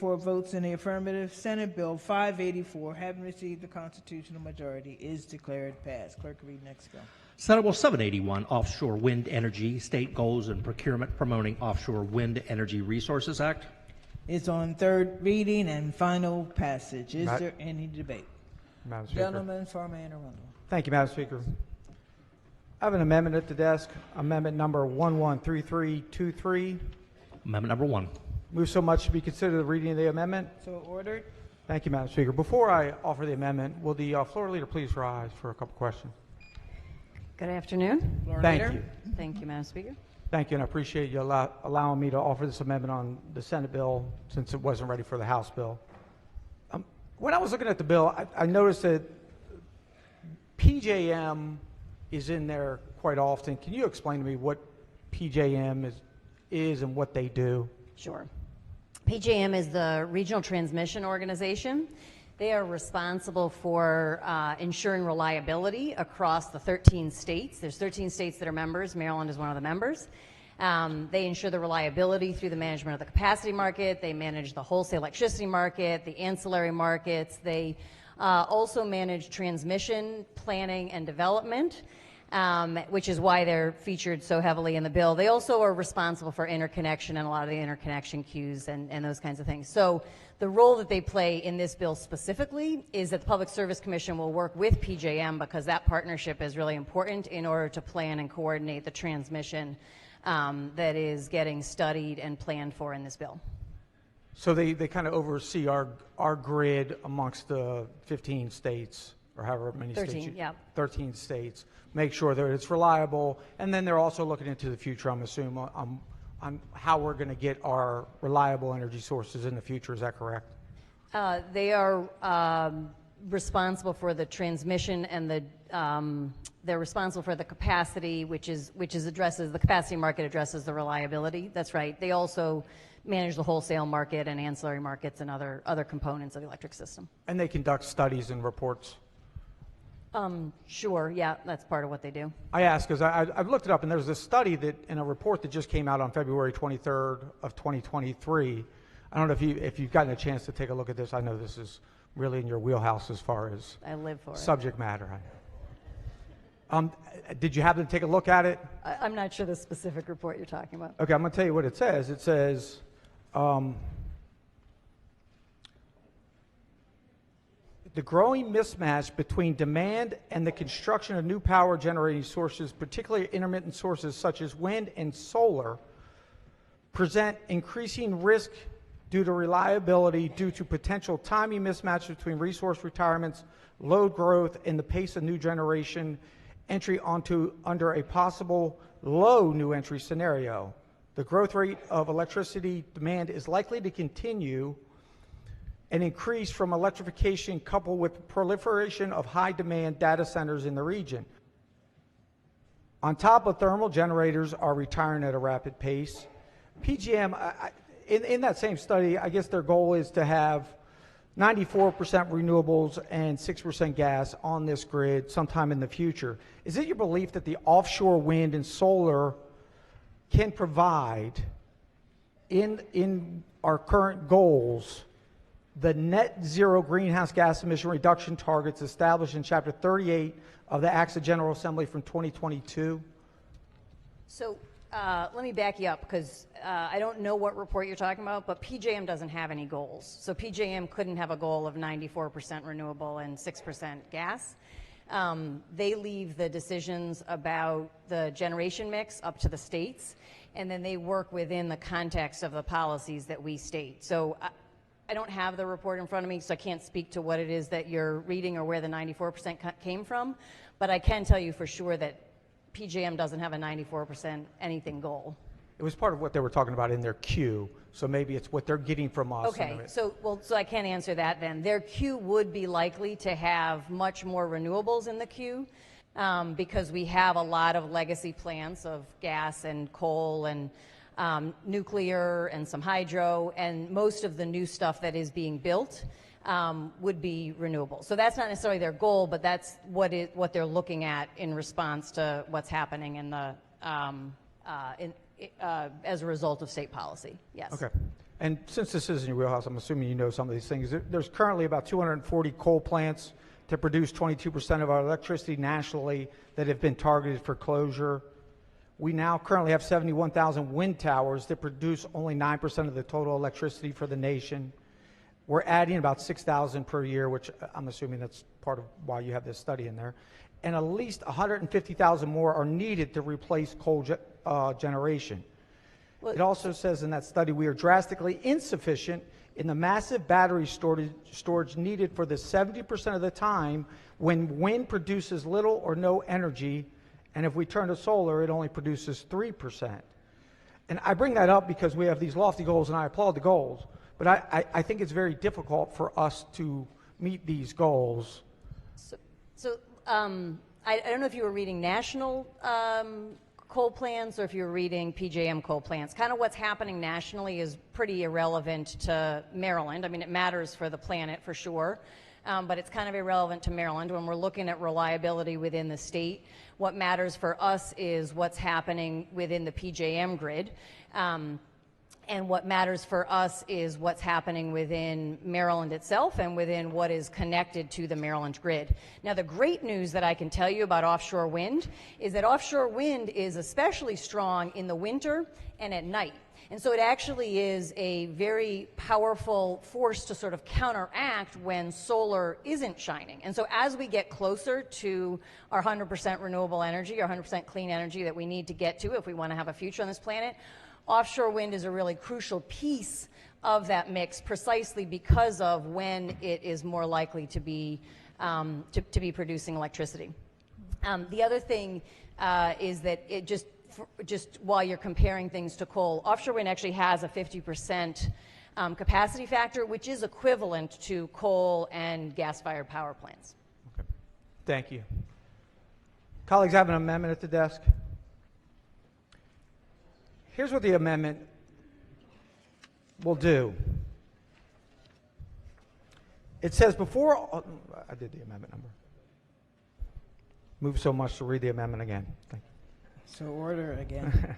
4 votes in the affirmative. Senate Bill 584, having received the constitutional majority, is declared passed. Clerk, read next bill. Senate Bill 781, Offshore Wind Energy, State Goals and Procurement Promoting Offshore Wind Energy Resources Act. It's on third reading and final passage. Is there any debate? Madam Speaker. Gentleman from Anne Arundel. Thank you, Madam Speaker. I have an amendment at the desk, amendment number 113323. Amendment number 1. Move so much to be considered the reading of the amendment. So ordered. Thank you, Madam Speaker. Before I offer the amendment, will the floor leader please rise for a couple questions? Good afternoon. Floor Thank leader. you. Thank you, Madam Speaker. Thank you, and I appreciate you allowing me to offer this amendment on the Senate bill since it wasn't ready for the House bill. When I was looking at the bill, I noticed that PJM is in there quite often. Can you explain to me what PJM is and what they do? Sure. PJM is the Regional Transmission Organization. They are responsible for ensuring reliability across the 13 states. There's 13 states that are members. Maryland is one of the members. They ensure the reliability through the management of the capacity market. They manage the wholesale electricity market, the ancillary markets. They also manage transmission planning and development, which is why they're featured so heavily in the bill. They also are responsible for interconnection and a lot of the interconnection queues and those kinds of things. So the role that they play in this bill specifically is that the Public Service Commission will work with PJM because that partnership is really important in order to plan and coordinate the transmission that is getting studied and planned for in this bill. So they kind of oversee our grid amongst the 15 states, or however many 13, states. yeah. 13 states. Make sure that it's reliable, and then they're also looking into the future, I'm assuming, on how we're going to get our reliable energy sources in the future. Is that correct? They are responsible for the transmission and they're responsible for the capacity, which addresses the capacity market, addresses the reliability. That's right. They also manage the wholesale market and ancillary markets and other components of the electric system. And they conduct studies and reports. Sure, yeah, that's part of what they do. I ask because I've looked it up, and there's this study that in a report that just came out on February 23rd of 2023. I don't know if you've gotten a chance to take a look at this. I know this is really in your wheelhouse as far as I live for subject matter. Did you happen to take a look at it? I'm not sure the specific report you're talking about. Okay, I'm going to tell you what it says. It says, the growing mismatch between demand and the construction of new power generating sources, particularly intermittent sources such as wind and solar, present increasing risk due to reliability, due to potential timing mismatch between resource retirements, load growth, and the pace of new generation entry under a possible low new entry scenario. The growth rate of electricity demand is likely to continue and increase from electrification coupled with proliferation of high demand data centers in the region. On top of thermal generators are retiring at a rapid pace. PJM, in that same study, I guess their goal is to have 94% renewables and 6% gas on this grid sometime in the future. Is it your belief that the offshore wind and solar can provide, in our current goals, the net zero greenhouse gas emission reduction targets established in Chapter 38 of the Acts of General Assembly from 2022? So let me back you up because I don't know what report you're talking about, but PJM doesn't have any goals. So PJM couldn't have a goal of 94% renewable and 6% gas. They leave the decisions about the generation mix up to the states, and then they work within the context of the policies that we state. So I don't have the report in front of me, so I can't speak to what it is that you're reading or where the 94% came from, but I can tell you for sure that PJM doesn't have a 94% anything goal. It was part of what they were talking about in their queue, so maybe it's what they're getting from us. Okay, so I can't answer that then. Their queue would be likely to have much more renewables in the queue because we have a lot of legacy plants of gas and coal and nuclear and some hydro, and most of the new stuff that is being built would be renewable. So that's not necessarily their goal, but that's what they're looking at in response to what's happening in the as a result of state policy. Yes. Okay. and since this is in your wheelhouse, I'm assuming you know some of these things. There's currently about 240 coal plants that produce 22% of our electricity nationally that have been targeted for closure. We now currently have 71,000 wind towers that produce only 9% of the total electricity for the nation. We're adding about 6,000 per year, which I'm assuming that's part of why you have this study in there. And at least 150,000 more are needed to replace coal generation. Well, it also says in that study we are drastically insufficient in the massive battery storage needed for the 70% of the time when wind produces little or no energy, and if we turn to solar, it only produces 3%. And I bring that up because we have these lofty goals, and I applaud the goals, but I think it's very difficult for us to meet these goals. I don't know if you were reading national coal plants or if you were reading PJM coal plants. Kind of what's happening nationally is pretty irrelevant to Maryland. I mean, it matters for the planet for sure, but it's kind of irrelevant to Maryland. When we're looking at reliability within the state, what matters for us is what's happening within the PJM grid. And what matters for us is what's happening within Maryland itself and within what is connected to the Maryland grid. Now, the great news that I can tell you about offshore wind is that offshore wind is especially strong in the winter and at night. And so it actually is a very powerful force to sort of counteract when solar isn't shining. And so as we get closer to our 100% renewable energy, our 100% clean energy that we need to get to if we want to have a future on this planet, offshore wind is a really crucial piece of that mix precisely because of when it is more likely to be producing electricity. The other thing is that it just while you're comparing things to coal, offshore wind actually has a 50% capacity factor, which is equivalent to coal and gas-fired power plants. Okay. Thank you. Colleagues, I have an amendment at the desk. Here's what the amendment will do. It says before, I did the amendment number. Move so much to read the amendment again. Thank you. So order again.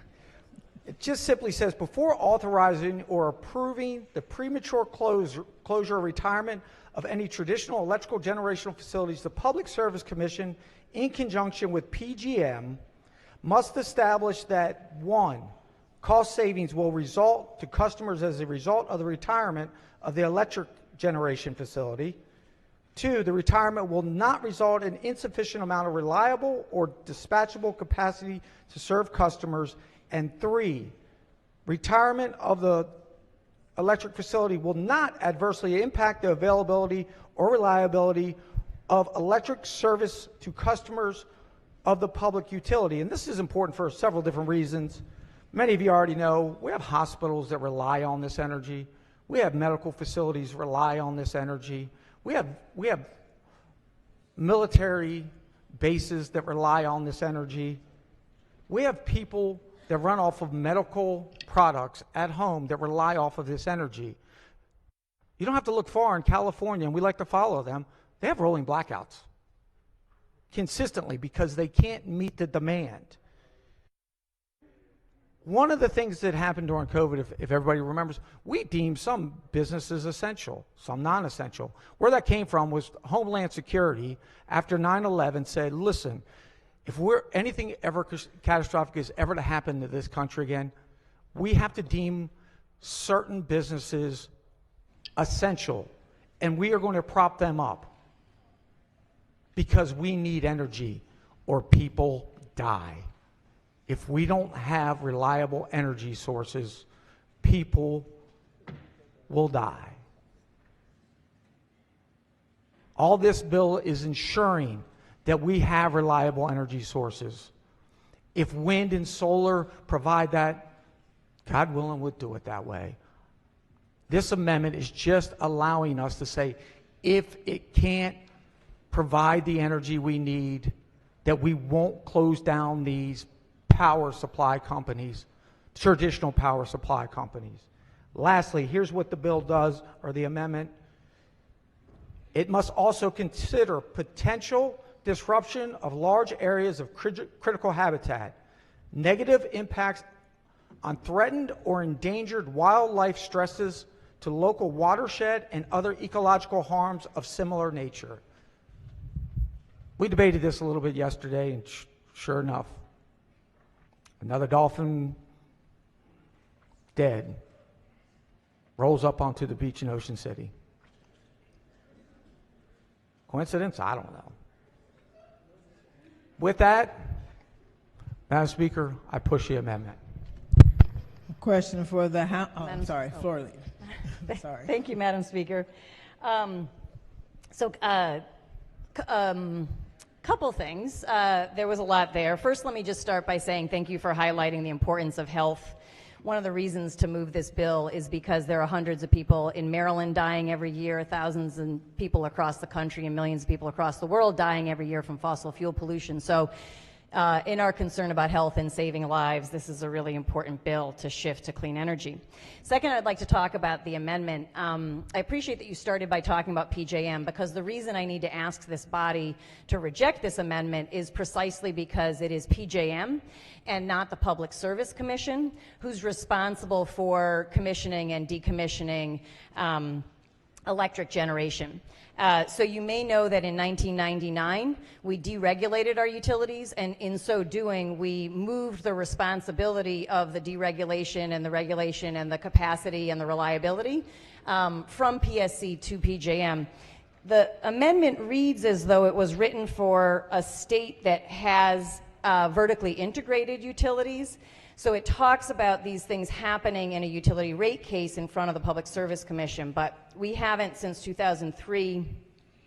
It just simply says, before authorizing or approving the premature closure or retirement of any traditional electrical generational facilities, the Public Service Commission, in conjunction with PGM, must establish that, 1, cost savings will result to customers as a result of the retirement of the electric generation facility. 2, the retirement will not result in insufficient amount of reliable or dispatchable capacity to serve customers. And 3, retirement of the electric facility will not adversely impact the availability or reliability of electric service to customers of the public utility. And this is important for several different reasons. Many of you already know we have hospitals that rely on this energy. We have medical facilities rely on this energy. We have military bases that rely on this energy. We have people that run off of medical products at home that rely off of this energy. You don't have to look far in California, and we like to follow them. They have rolling blackouts consistently because they can't meet the demand. One of the things that happened during COVID, if everybody remembers, we deemed some businesses essential, some non-essential. Where that came from was Homeland Security, after 9/11, said, listen, if anything ever catastrophic is ever to happen to this country again, we have to deem certain businesses essential, and we are going to prop them up because we need energy or people die. If we don't have reliable energy sources, people will die. All this bill is ensuring that we have reliable energy sources. If wind and solar provide that, God willing, we'll do it that way. This amendment is just allowing us to say, if it can't provide the energy we need, that we won't close down these power supply companies, traditional power supply companies. Lastly, here's what the bill does, or the amendment. It must also consider potential disruption of large areas of critical habitat, negative impacts on threatened or endangered wildlife stresses to local watershed and other ecological harms of similar nature. We debated this a little bit yesterday, and sure enough, another dolphin dead rolls up onto the beach in Ocean City. Coincidence? I don't know. With that, Madam Speaker, I push the amendment. Question for the House. Oh, I'm Madam- sorry, oh. floor leader. Sorry. Thank you, Madam Speaker. Couple things. There was a lot there. First, let me just start by saying thank you for highlighting the importance of health. One of the reasons to move this bill is because there are hundreds of people in Maryland dying every year, thousands of people across the country, and millions of people across the world dying every year from fossil fuel pollution. So in our concern about health and saving lives, this is a really important bill to shift to clean energy. Second, I'd like to talk about the amendment. I appreciate that you started by talking about PJM, because the reason I need to ask this body to reject this amendment is precisely because it is PJM and not the Public Service Commission who's responsible for commissioning and decommissioning electric generation. So you may know that in 1999, we deregulated our utilities, and in so doing, we moved the responsibility of the deregulation and the regulation and the capacity and the reliability from PSC to PJM. The amendment reads as though it was written for a state that has vertically integrated utilities. So it talks about these things happening in a utility rate case in front of the Public Service Commission, but we haven't since 2003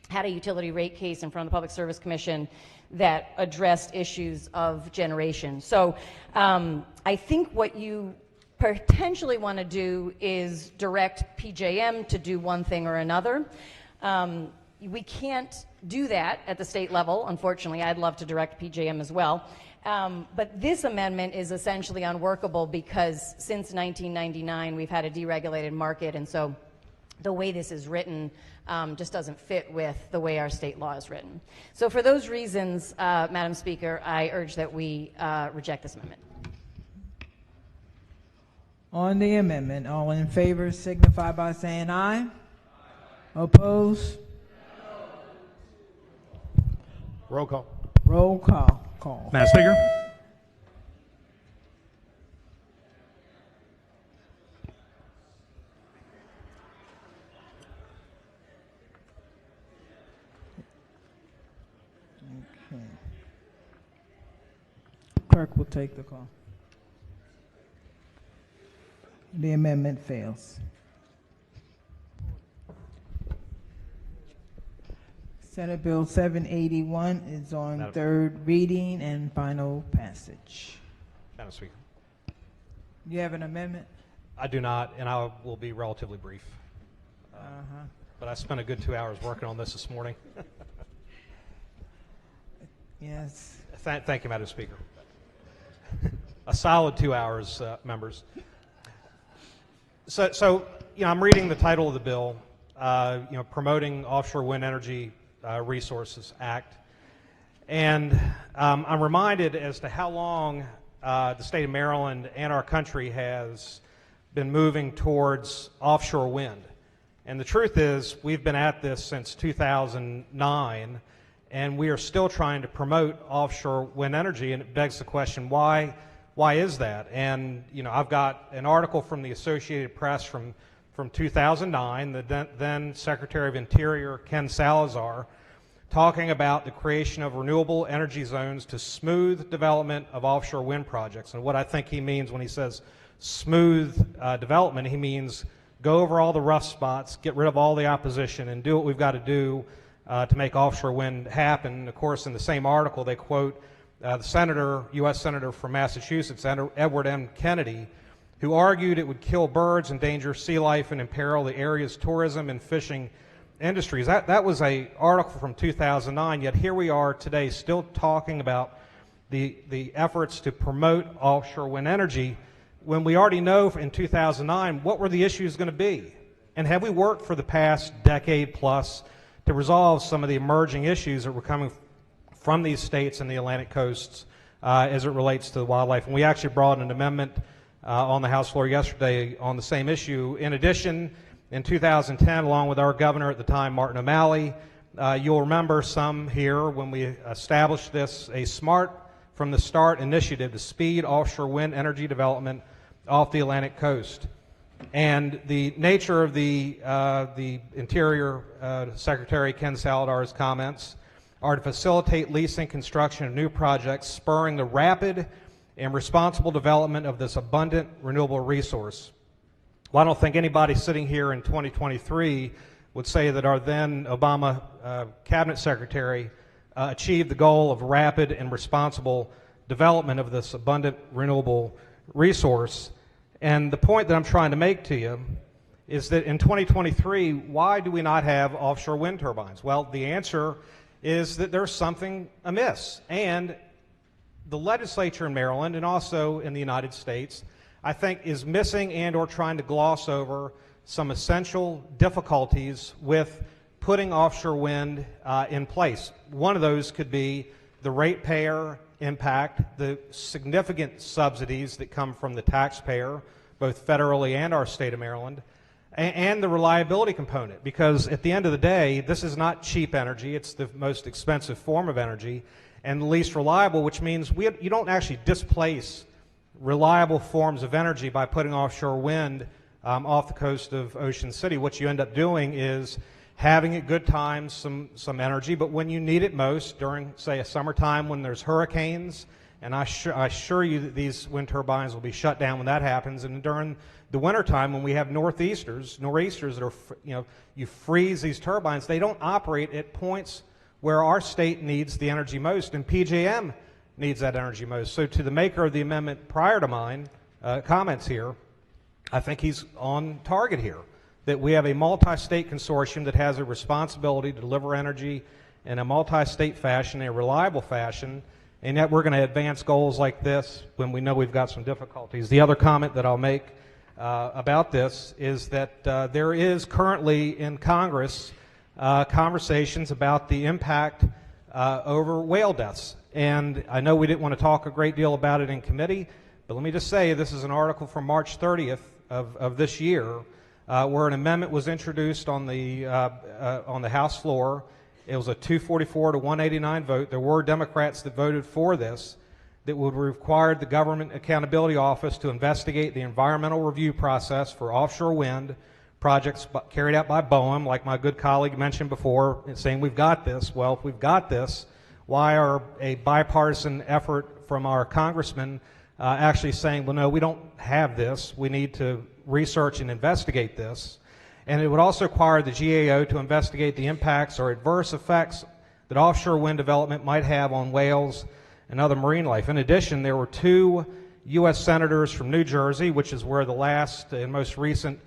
had a utility rate case in front of the Public Service Commission that addressed issues of generation. So I think what you potentially want to do is direct PJM to do one thing or another. We can't do that at the state level, unfortunately. I'd love to direct PJM as well. But this amendment is essentially unworkable because since 1999, we've had a deregulated market, and so the way this is written just doesn't fit with the way our state law is written. So for those reasons, Madam Speaker, I urge that we reject this amendment. On the amendment, all in favor signify by saying aye. Oppose? Roll call. Roll call. Madam Speaker. Okay. Clerk will take the call. The amendment fails. Senate Bill 781 is on Madam- third reading and final passage. Madam Speaker. You have an amendment? I do not, and I will be relatively brief. But I spent a good 2 hours working on this morning. Yes. Thank you, Madam Speaker. A solid 2 hours, members. So, I'm reading the title of the bill, Promoting Offshore Wind Energy Resources Act, and I'm reminded as to how long the state of Maryland and our country has been moving towards offshore wind. And the truth is, we've been at this since 2009, and we are still trying to promote offshore wind energy, and it begs the question, why is that? And I've got an article from the Associated Press from 2009, the then Secretary of Interior, Ken Salazar, talking about the creation of renewable energy zones to smooth development of offshore wind projects. And what I think he means when he says smooth development, he means go over all the rough spots, get rid of all the opposition, and do what we've got to do to make offshore wind happen. And of course, in the same article, they quote the U.S. Senator from Massachusetts, Edward M. Kennedy, who argued it would kill birds, endanger sea life, and imperil the area's tourism and fishing industries. That was an article from 2009, yet here we are today still talking about the efforts to promote offshore wind energy when we already know in 2009 what were the issues going to be. And have we worked for the past decade plus to resolve some of the emerging issues that were coming from these states and the Atlantic coasts as it relates to the wildlife? And we actually brought an amendment on the House floor yesterday on the same issue. In addition, in 2010, along with our governor at the time, Martin O'Malley, you'll remember some here when we established this, a smart from the start initiative to speed offshore wind energy development off the Atlantic coast. And the nature of the Interior Secretary Ken Saladar's comments are to facilitate leasing construction of new projects, spurring the rapid and responsible development of this abundant renewable resource. Well, I don't think anybody sitting here in 2023 would say that our then Obama Cabinet Secretary achieved the goal of rapid and responsible development of this abundant renewable resource. And the point that I'm trying to make to you is that in 2023, why do we not have offshore wind turbines? Well, the answer is that there's something amiss. And the legislature in Maryland and also in the United States, I think, is missing and or trying to gloss over some essential difficulties with putting offshore wind in place. One of those could be the ratepayer impact, the significant subsidies that come from the taxpayer, both federally and our state of Maryland, and the reliability component, because at the end of the day, this is not cheap energy. It's the most expensive form of energy and the least reliable, which means you don't actually displace reliable forms of energy by putting offshore wind off the coast of Ocean City. What you end up doing is having at good times some energy, but when you need it most, during, say, a summertime when there's hurricanes, and I assure you that these wind turbines will be shut down when that happens, and during the wintertime when we have nor'easters that are, you freeze these turbines, they don't operate at points where our state needs the energy most, and PJM needs that energy most. So to the maker of the amendment prior to mine comments here, I think he's on target here, that we have a multi-state consortium that has a responsibility to deliver energy in a multi-state fashion, a reliable fashion, and yet we're going to advance goals like this when we know we've got some difficulties. The other comment that I'll make about this is that there is currently in Congress conversations about the impact over whale deaths. And I know we didn't want to talk a great deal about it in committee, but let me just say this is an article from March 30th of this year where an amendment was introduced on the House floor. It was a 244 to 189 vote. There were Democrats that voted for this, that would require the Government Accountability Office to investigate the environmental review process for offshore wind projects carried out by BOEM, like my good colleague mentioned before, saying we've got this. Well, if we've got this, why are a bipartisan effort from our congressman actually saying, well, no, we don't have this. We need to research and investigate this. And it would also require the GAO to investigate the impacts or adverse effects that offshore wind development might have on whales and other marine life. In addition, there were 2 U.S. senators from New Jersey, which is where the last and most recent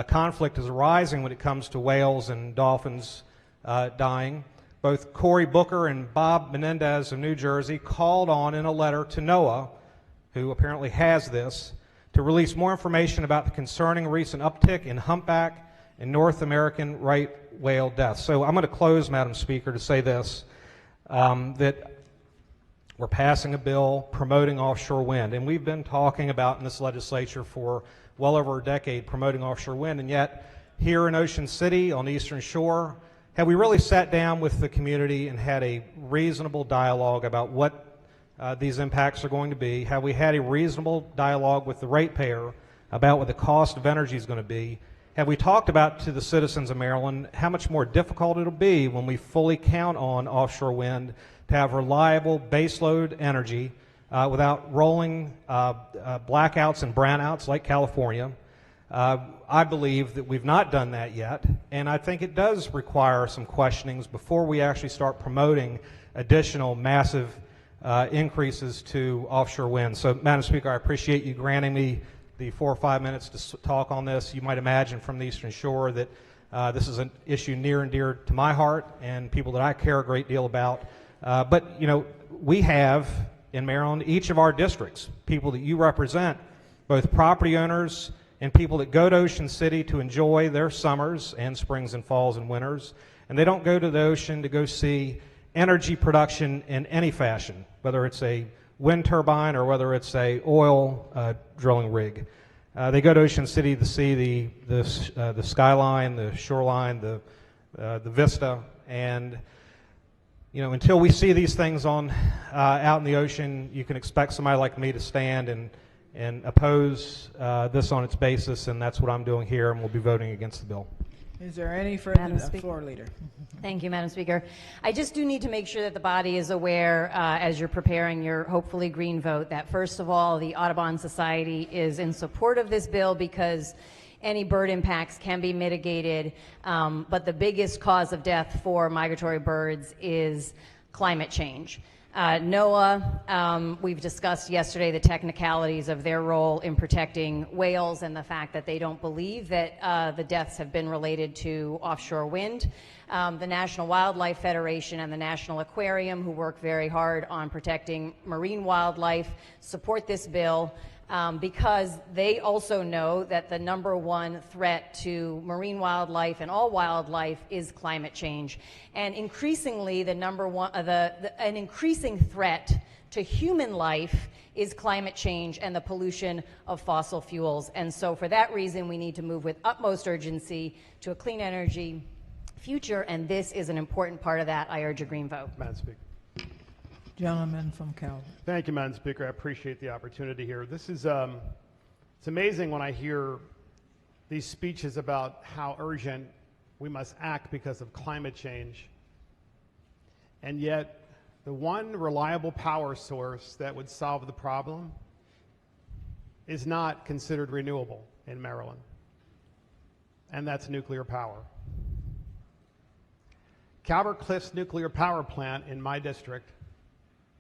conflict is arising when it comes to whales and dolphins dying. Both Cory Booker and Bob Menendez of New Jersey called on in a letter to NOAA, who apparently has this, to release more information about the concerning recent uptick in humpback and North American right whale deaths. So I'm going to close, Madam Speaker, to say this, that we're passing a bill promoting offshore wind, and we've been talking about in this legislature for well over a decade promoting offshore wind, and yet here in Ocean City on the Eastern Shore, have we really sat down with the community and had a reasonable dialogue about what these impacts are going to be? Have we had a reasonable dialogue with the ratepayer about what the cost of energy is going to be? Have we talked about to the citizens of Maryland how much more difficult it'll be when we fully count on offshore wind to have reliable baseload energy without rolling blackouts and brownouts like California? I believe that we've not done that yet, and I think it does require some questionings before we actually start promoting additional massive increases to offshore wind. So, Madam Speaker, I appreciate you granting me the 4 or 5 minutes to talk on this. You might imagine from the Eastern Shore that this is an issue near and dear to my heart and people that I care a great deal about. But, we have in Maryland, each of our districts, people that you represent, both property owners and people that go to Ocean City to enjoy their summers and springs and falls and winters, and they don't go to the ocean to go see energy production in any fashion, whether it's a wind turbine or whether it's a oil drilling rig. They go to Ocean City to see the skyline, the shoreline, the vista, and until we see these things on out in the ocean, you can expect somebody like me to stand and oppose this on its basis, and that's what I'm doing here, and we'll be voting against the bill. Is there any further, Madam Speaker. floor leader? Thank you, Madam Speaker. I just do need to make sure that the body is aware, as you're preparing your hopefully green vote, that first of all, the Audubon Society is in support of this bill because any bird impacts can be mitigated, but the biggest cause of death for migratory birds is climate change. NOAA, we've discussed yesterday the technicalities of their role in protecting whales and the fact that they don't believe that the deaths have been related to offshore wind. The National Wildlife Federation and the National Aquarium, who work very hard on protecting marine wildlife, support this bill because they also know that the number one threat to marine wildlife and all wildlife is climate change. And increasingly, an increasing threat to human life is climate change and the pollution of fossil fuels. And so for that reason, we need to move with utmost urgency to a clean energy future, and this is an important part of that. I urge a green vote. Madam Speaker. Gentleman from Calvert. Thank you, Madam Speaker. I appreciate the opportunity here. This is, it's amazing when I hear these speeches about how urgent we must act because of climate change, and yet the one reliable power source that would solve the problem is not considered renewable in Maryland, and that's nuclear power. Calvert Cliffs Nuclear Power Plant in my district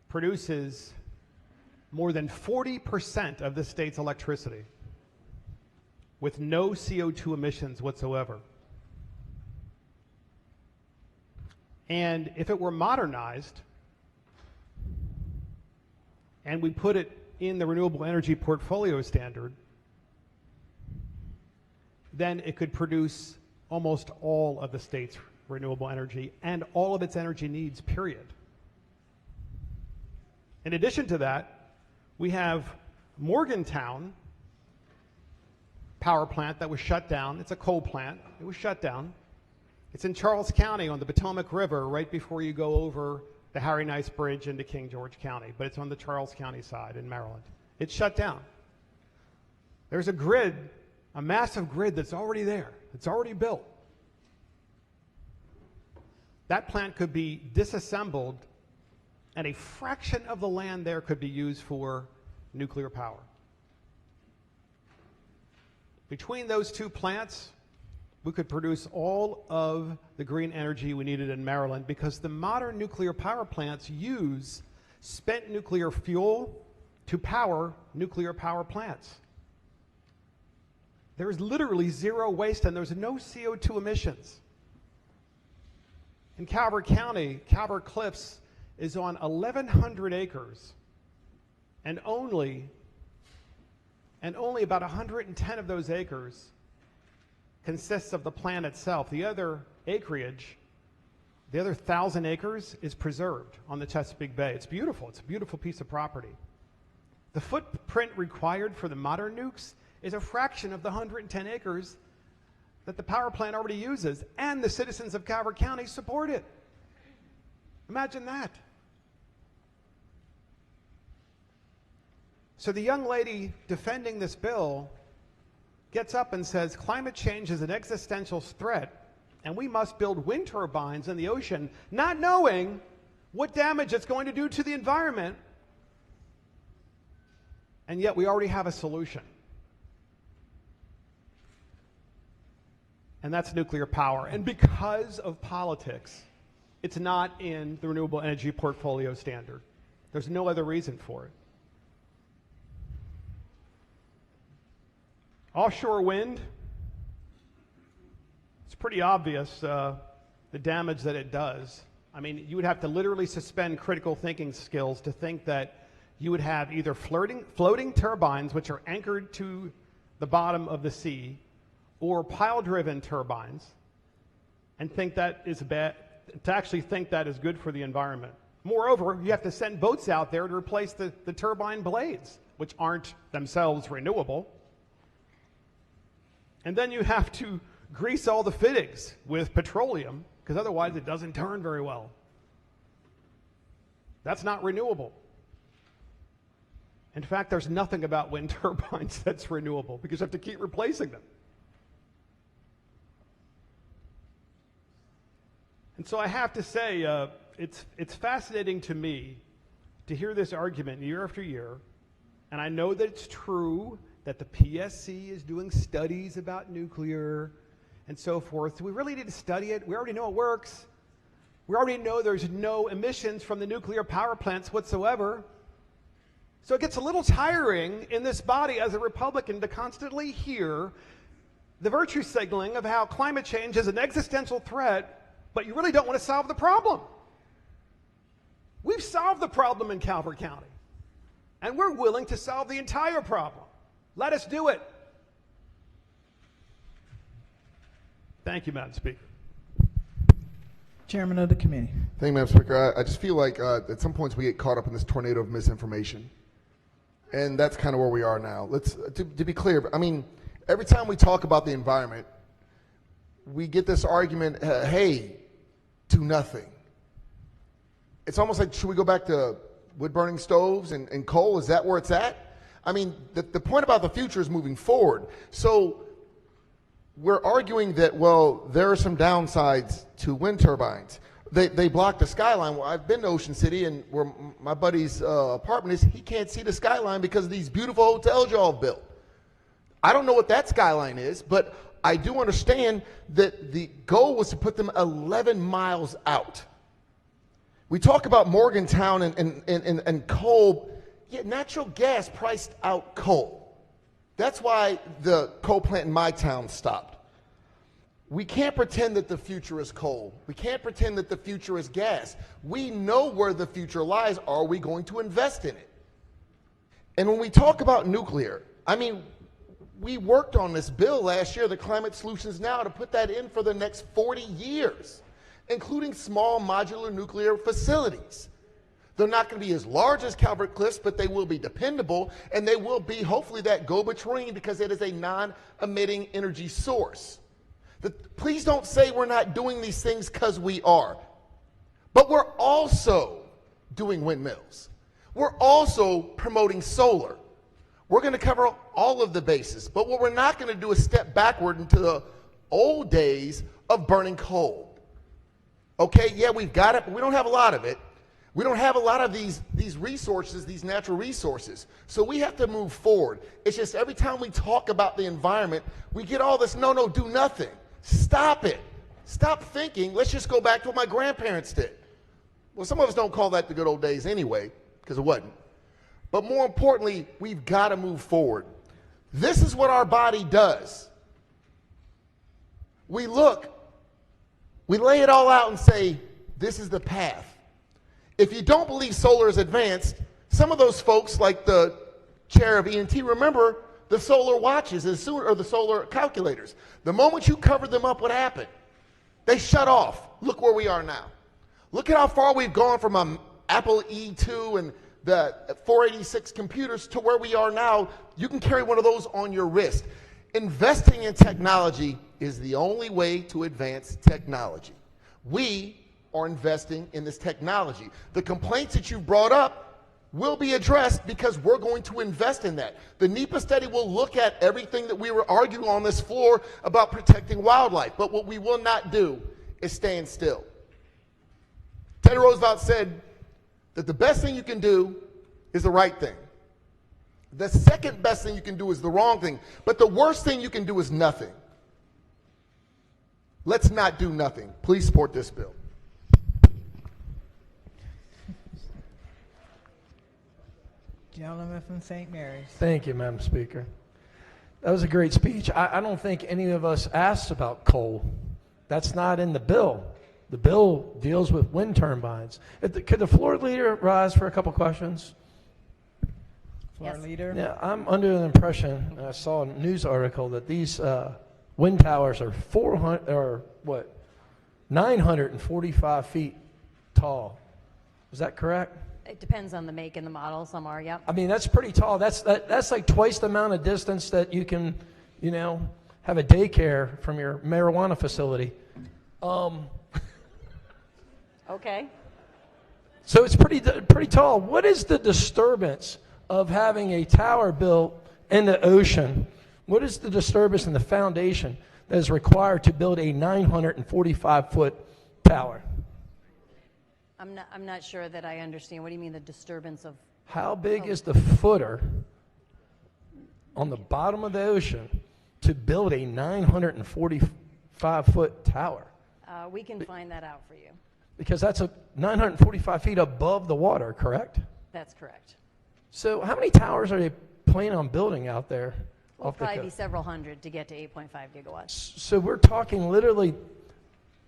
produces more than 40% of the state's electricity with no CO2 emissions whatsoever. And if it were modernized and we put it in the renewable energy portfolio standard, then it could produce almost all of the state's renewable energy and all of its energy needs, period. In addition to that, we have Morgantown power plant that was shut down. It's a coal plant. It was shut down. It's in Charles County on the Potomac River right before you go over the Harry Nice Bridge into King George County, but it's on the Charles County side in Maryland. It's shut down. There's a grid, a massive grid that's already there. It's already built. That plant could be disassembled and a fraction of the land there could be used for nuclear power. Between those two plants, we could produce all of the green energy we needed in Maryland because the modern nuclear power plants use spent nuclear fuel to power nuclear power plants. There is literally zero waste and there's no CO2 emissions. In Calvert County, Calvert Cliffs is on 1,100 acres, and only about 110 of those acres consists of the plant itself. The other acreage, the other 1,000 acres, is preserved on the Chesapeake Bay. It's beautiful. It's a beautiful piece of property. The footprint required for the modern nukes is a fraction of the 110 acres that the power plant already uses, and the citizens of Calvert County support it. Imagine that. So the young lady defending this bill gets up and says climate change is an existential threat and we must build wind turbines in the ocean, not knowing what damage it's going to do to the environment. And yet we already have a solution. And that's nuclear power. And because of politics, it's not in the renewable energy portfolio standard. There's no other reason for it. Offshore wind, it's pretty obvious the damage that it does. I mean, you would have to literally suspend critical thinking skills to think that you would have either floating turbines, which are anchored to the bottom of the sea, or pile-driven turbines, and think that is bad, to actually think that is good for the environment. Moreover, you have to send boats out there to replace the turbine blades, which aren't themselves renewable. And then you have to grease all the fittings with petroleum, because otherwise it doesn't turn very well. That's not renewable. In fact, there's nothing about wind turbines that's renewable, because you have to keep replacing them. And so I have to say, it's fascinating to me to hear this argument year after year, and I know that it's true that the PSC is doing studies about nuclear and so forth. Do we really need to study it? We already know it works. We already know there's no emissions from the nuclear power plants whatsoever. So it gets a little tiring in this body as a Republican to constantly hear the virtue signaling of how climate change is an existential threat, but you really don't want to solve the problem. We've solved the problem in Calvert County, and we're willing to solve the entire problem. Let us do it. Thank you, Madam Speaker. Chairman of the committee. Thank you, Madam Speaker. I just feel like at some points we get caught up in this tornado of misinformation. And that's kind of where we are now. To be clear, I mean, every time we talk about the environment, we get this argument, hey, do nothing. It's almost like, should we go back to wood-burning stoves and coal? Is that where it's at? I mean, the point about the future is moving forward. So we're arguing that, well, there are some downsides to wind turbines. They block the skyline. Well, I've been to Ocean City, and where my buddy's apartment is, he can't see the skyline because of these beautiful hotels y'all have built. I don't know what that skyline is, but I do understand that the goal was to put them 11 miles out. We talk about Morgantown and coal. Yeah, natural gas priced out coal. That's why the coal plant in my town stopped. We can't pretend that the future is coal. We can't pretend that the future is gas. We know where the future lies. Are we going to invest in it? And when we talk about nuclear, I mean, we worked on this bill last year, the Climate Solutions Now, to put that in for the next 40 years, including small modular nuclear facilities. They're not going to be as large as Calvert Cliffs, but they will be dependable, and they will be hopefully that go-between because it is a non-emitting energy source. Please don't say we're not doing these things, because we are. But we're also doing windmills. We're also promoting solar. We're going to cover all of the bases, but what we're not going to do is step backward into the old days of burning coal. Okay, yeah, we've got it, but we don't have a lot of it. We don't have a lot of these resources, these natural resources. So we have to move forward. It's just every time we talk about the environment, we get all this, no, do nothing. Stop it. Stop thinking, let's just go back to what my grandparents did. Well, some of us don't call that the good old days anyway, because it wasn't. But more importantly, we've got to move forward. This is what our body does. We look, we lay it all out and say, this is the path. If you don't believe solar is advanced, some of those folks, like the chair of E&T, remember the solar watches or the solar calculators. The moment you covered them up, what happened? They shut off. Look where we are now. Look at how far we've gone from an Apple E2 and the 486 computers to where we are now. You can carry one of those on your wrist. Investing in technology is the only way to advance technology. We are investing in this technology. The complaints that you brought up will be addressed because we're going to invest in that. The NEPA study will look at everything that we were arguing on this floor about protecting wildlife, but what we will not do is stand still. Teddy Roosevelt said that the best thing you can do is the right thing. The second best thing you can do is the wrong thing, but the worst thing you can do is nothing. Let's not do nothing. Please support this bill. Gentleman from St. Mary's. Thank you, Madam Speaker. That was a great speech. I don't think any of us asked about coal. That's not in the bill. The bill deals with wind turbines. Could the floor leader rise for a couple questions? Floor Yes. leader. Yeah, I'm under the impression, and I saw a news article, that these wind towers are 945 feet tall. Is that correct? It depends on the make and the model. Some are, yep. I mean, that's pretty tall. That's like twice the amount of distance that you can, have a daycare from your marijuana facility. Okay. So it's pretty tall. What is the disturbance of having a tower built in the ocean? What is the disturbance in the foundation that is required to build a 945-foot tower? I'm not sure that I understand. What do you mean the disturbance of? How big is the footer on the bottom of the ocean to build a 945-foot tower? We can find that out for you. Because that's 945 feet above the water, correct? That's correct. So how many towers are they planning on building out there? Will off the probably be coast? several hundred to get to 8.5 gigawatts. So we're talking literally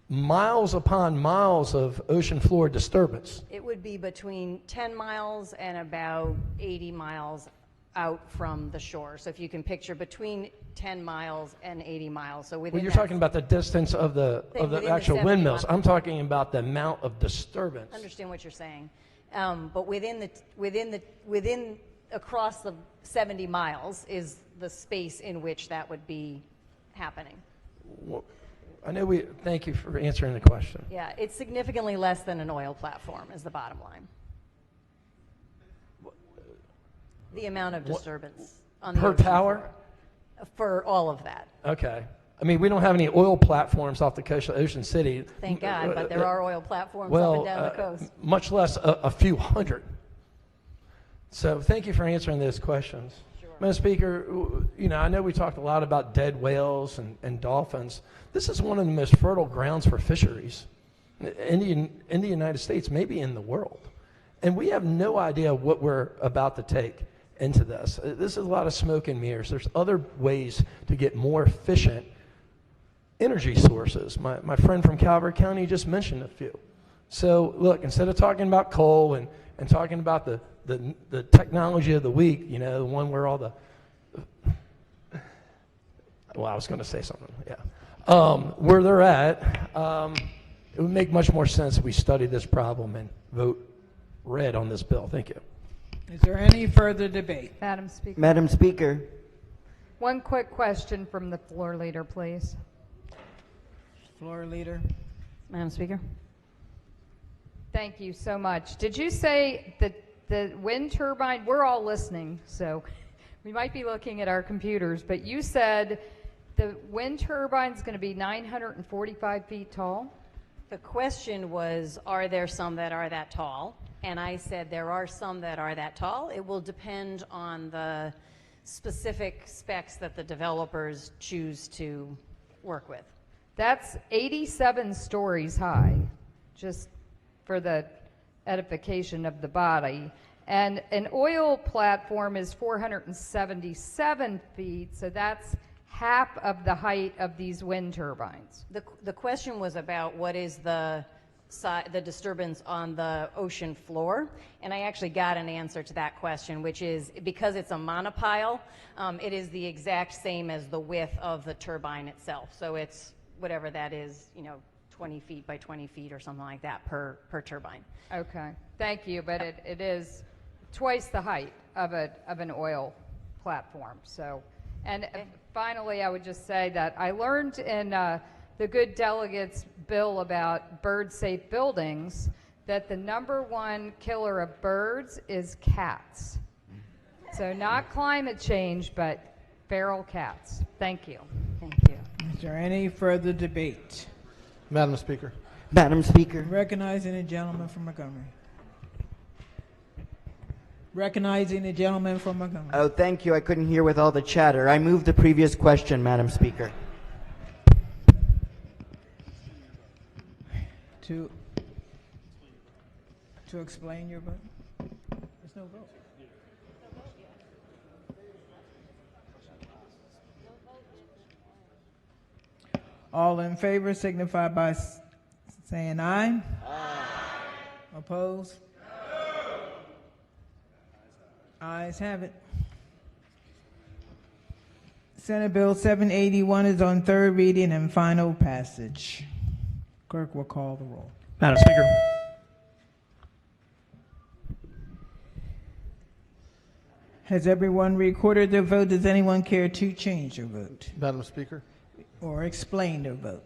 miles upon miles of ocean floor disturbance. It would be between 10 miles and about 80 miles out from the shore. So if you can picture between 10 miles and 80 miles. So within Well, you're that- talking about the distance of the within the actual 70 windmills. miles. I'm talking about the amount of disturbance. I understand what you're saying, but within across the 70 miles is the space in which that would be happening. Well, thank you for answering the question. Yeah, it's significantly less than an oil platform is the bottom line. The amount of disturbance on the Per ocean tower? floor. For all of that. Okay. I mean, we don't have any oil platforms off the coast of Ocean City. Thank God, but there are oil platforms up Well, and down the coast. much less a few hundred. So thank you for answering those questions. Sure. Madam Speaker, I know we talked a lot about dead whales and dolphins. This is one of the most fertile grounds for fisheries in the United States, maybe in the world. And we have no idea what we're about to take into this. This is a lot of smoke and mirrors. There's other ways to get more efficient energy sources. My friend from Calvert County just mentioned a few. So look, instead of talking about coal and talking about the technology of the week, the one where all the, well, I was going to say something, yeah. Where they're at, it would make much more sense if we study this problem and vote red on this bill. Thank you. Is there any further debate? Madam Speaker. Madam Speaker. One quick question from the floor leader, please. Floor leader. Madam Speaker? Thank you so much. Did you say that the wind turbine, we're all listening, so we might be looking at our computers, but you said the wind turbine is going to be 945 feet tall? The question was, are there some that are that tall? And I said there are some that are that tall. It will depend on the specific specs that the developers choose to work with. That's 87 stories high, just for the edification of the body. And an oil platform is 477 feet, so that's half of the height of these wind turbines. The question was about what is the disturbance on the ocean floor, and I actually got an answer to that question, which is because it's a monopile, it is the exact same as the width of the turbine itself. So it's whatever that is, 20 feet by 20 feet or something like that per turbine. Okay, thank you, but it is twice the height of an oil platform. So, and finally, I would just say that I learned in the good delegates bill about bird-safe buildings that the #1 killer of birds is cats. So not climate change, but feral cats. Thank you. Thank you. Is there any further debate? Madam Speaker. Madam Speaker. Recognizing the gentleman from Montgomery. Recognizing the gentleman from Montgomery. Oh, thank you. I couldn't hear with all the chatter. I moved the previous question, Madam Speaker. To explain your vote? There's no vote. All in favor signify by saying aye. Aye. Opposed? No. Ayes have it. Senate Bill 781 is on third reading and final passage. Clerk will call the roll. Madam Speaker. Has everyone recorded their vote? Does anyone care to change their vote Madam Speaker. or explain their vote?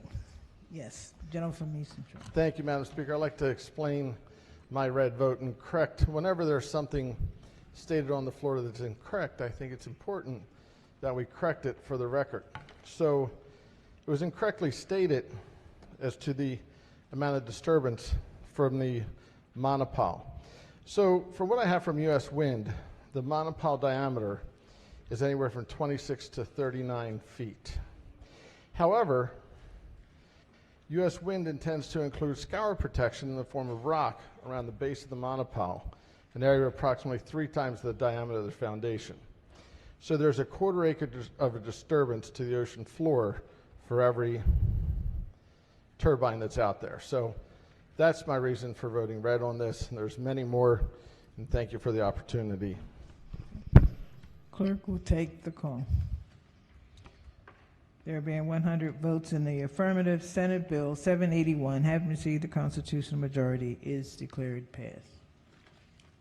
Yes, gentleman from East Central. Thank you, Madam Speaker. I'd like to explain my red vote and correct whenever there's something stated on the floor that's incorrect. I think it's important that we correct it for the record. So it was incorrectly stated as to the amount of disturbance from the monopole. So from what I have from U.S. Wind, the monopole diameter is anywhere from 26 to 39 feet. However, U.S. Wind intends to include scour protection in the form of rock around the base of the monopole, an area approximately 3 times the diameter of the foundation. So there's a quarter acre of a disturbance to the ocean floor for every turbine that's out there. So that's my reason for voting red on this, and there's many more, and thank you for the opportunity. Clerk will take the call. There being 100 votes in the affirmative, Senate Bill 781, having received the constitutional majority, is declared passed.